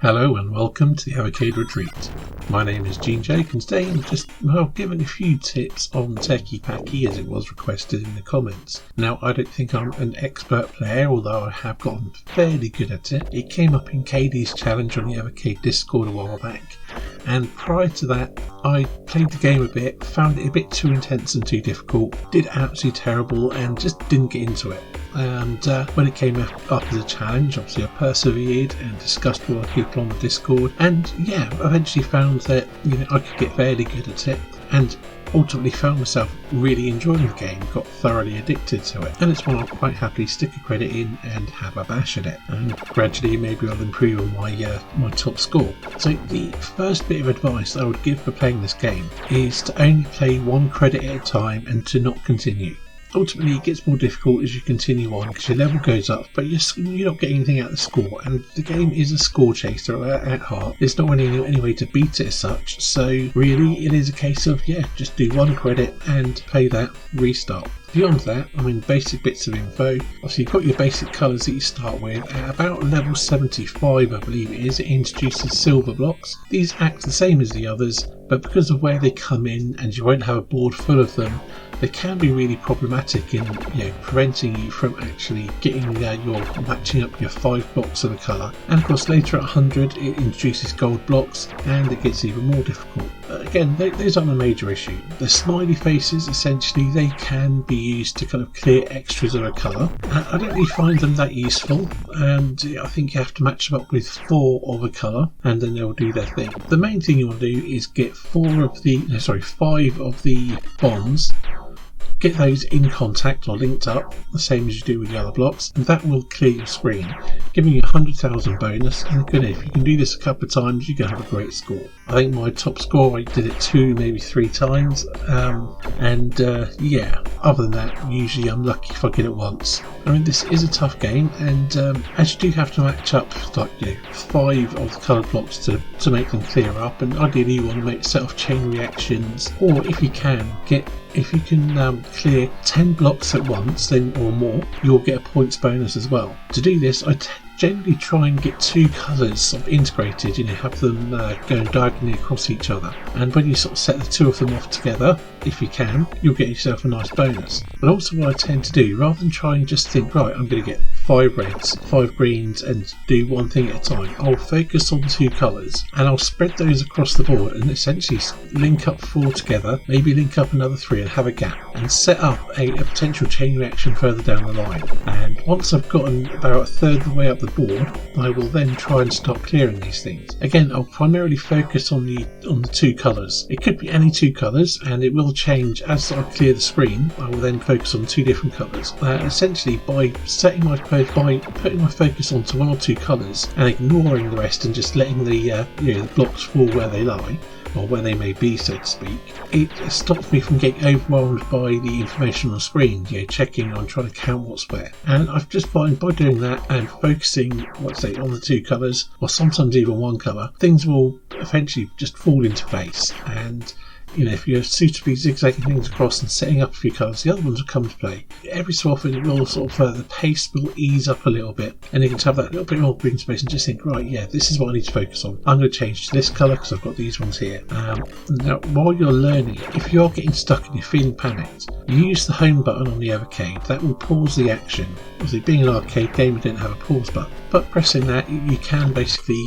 Hello and welcome to the Arcade Retreat. My name is Gene Jake and today I'm just giving a few tips on Teki Paki as it was requested in the comments. Now I don't think I'm an expert player, although I have gotten fairly good at it. It came up in KD's challenge on the Arcade Discord a while back, and prior to that I played the game a bit, found it a bit too intense and too difficult, did absolutely terrible and just didn't get into it. And when it came up as a challenge, obviously I persevered and discussed with other people on the Discord, and yeah, eventually found that I could get fairly good at it, and ultimately found myself really enjoying the game, got thoroughly addicted to it, and it's one I'll quite happily stick a credit in and have a bash at it, and gradually maybe I'll improve on my top score. So the first bit of advice I would give for playing this game is to only play one credit at a time and to not continue. Ultimately it gets more difficult as you continue on because your level goes up, but you're not getting anything out of the score, and the game is a score chaser at heart. There's not really any way to beat it as such, so really it is a case of just do one credit and play that, restart. Beyond that, basic bits of info. Obviously you've got your basic colours that you start with. At about level 75 I believe it is, it introduces silver blocks. These act the same as the others, but because of where they come in and you won't have a board full of them, they can be really problematic in preventing you from actually getting your matching up your 5 blocks of a colour. And of course later at 100 it introduces gold blocks and it gets even more difficult. Again, those aren't a major issue. The smiley faces, essentially, they can be used to kind of clear extras of a colour. I don't really find them that useful, and I think you have to match them up with 4 of a colour and then they'll do their thing. The main thing you want to do is get 5 of the bonds. Get those in contact or linked up, the same as you do with the other blocks, and that will clear your screen, giving you 100,000 bonus. And again, if you can do this a couple of times, you're going to have a great score. I think my top score, I did it 2, maybe 3 times, other than that, usually I'm lucky if I get it once. This is a tough game, and as you do have to match up 5 of the coloured blocks to make them clear up, and ideally you want to set off chain reactions, or if you can clear 10 blocks at once or more, you'll get a points bonus as well. To do this, I generally try and get 2 colours sort of integrated, have them going diagonally across each other, and when you sort of set the 2 of them off together, if you can, you'll get yourself a nice bonus. But also what I tend to do, rather than try and just think, right, I'm going to get 5 reds, 5 greens and do one thing at a time, I'll focus on 2 colours and I'll spread those across the board and essentially link up 4 together, maybe link up another 3 and have a gap, and set up a potential chain reaction further down the line. And once I've gotten about a third of the way up the board, I will then try and start clearing these things. Again, I'll primarily focus on the 2 colours. It could be any 2 colours, and it will change as I clear the screen. I will then focus on 2 different colours. Essentially, by putting my focus onto 1 or 2 colours and ignoring the rest and just letting the blocks fall where they lie, or where they may be, so to speak, it stops me from getting overwhelmed by the information on the screen, checking on trying to count what's where. And I've just found by doing that and focusing, on the 2 colours, or sometimes even 1 colour, things will eventually just fall into place. And if you're suitably zigzagging things across and setting up a few colours, the other ones will come to play. Every so often it will the pace will ease up a little bit, and you can have that little bit more green space and just think, right, this is what I need to focus on. I'm going to change to this colour because I've got these ones here. Now, while you're learning it, if you're getting stuck and you're feeling panicked, you use the home button on the arcade. That will pause the action. Obviously, being an arcade game, we don't have a pause button, but pressing that, you can basically,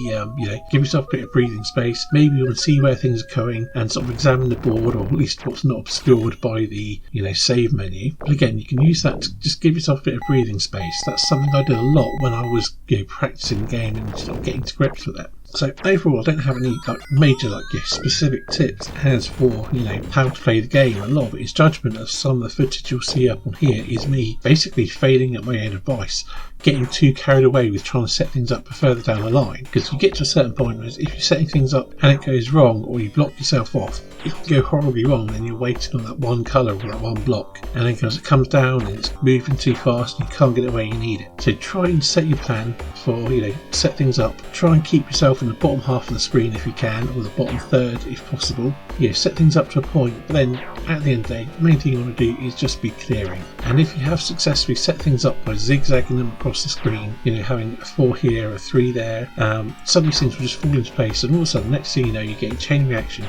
give yourself a bit of breathing space. Maybe you will see where things are going and sort of examine the board, or at least what's not obscured by the save menu. But again, you can use that to just give yourself a bit of breathing space. That's something I did a lot when I was practicing the game and sort of getting to grips with it. So overall, I don't have any major specific tips as for how to play the game. A lot of it is judgment, as some of the footage you'll see up on here is me basically failing at my own advice, getting too carried away with trying to set things up for further down the line. Because you get to a certain point where if you're setting things up and it goes wrong, or you block yourself off, it can go horribly wrong, and you're waiting on that 1 colour or that 1 block, and then as it comes down and it's moving too fast and you can't get it where you need it. So try and set your plan for set things up, try and keep yourself from the bottom half of the screen if you can, or the bottom third if possible. Set things up to a point, but then at the end of the day, the main thing you want to do is just be clearing. And if you have successfully set things up by zigzagging them across the screen, having a 4 here, a 3 there, suddenly things will just fall into place, and all of a sudden, next thing you know, you're getting chain reaction,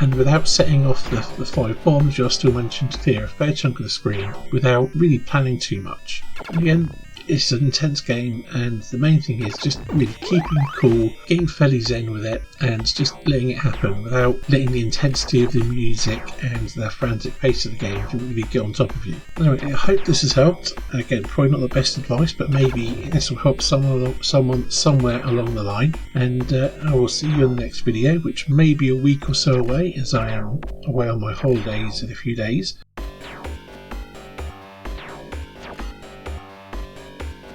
and without setting off the 5 bombs, you're still managing to clear a fair chunk of the screen without really planning too much. Again, it's an intense game, and the main thing is just really keeping cool, getting fairly zen with it, and just letting it happen without letting the intensity of the music and the frantic pace of the game to really get on top of you. Anyway, I hope this has helped. Again, probably not the best advice, but maybe this will help someone somewhere along the line. And I will see you in the next video, which may be a week or so away, as I am away on my holidays in a few days.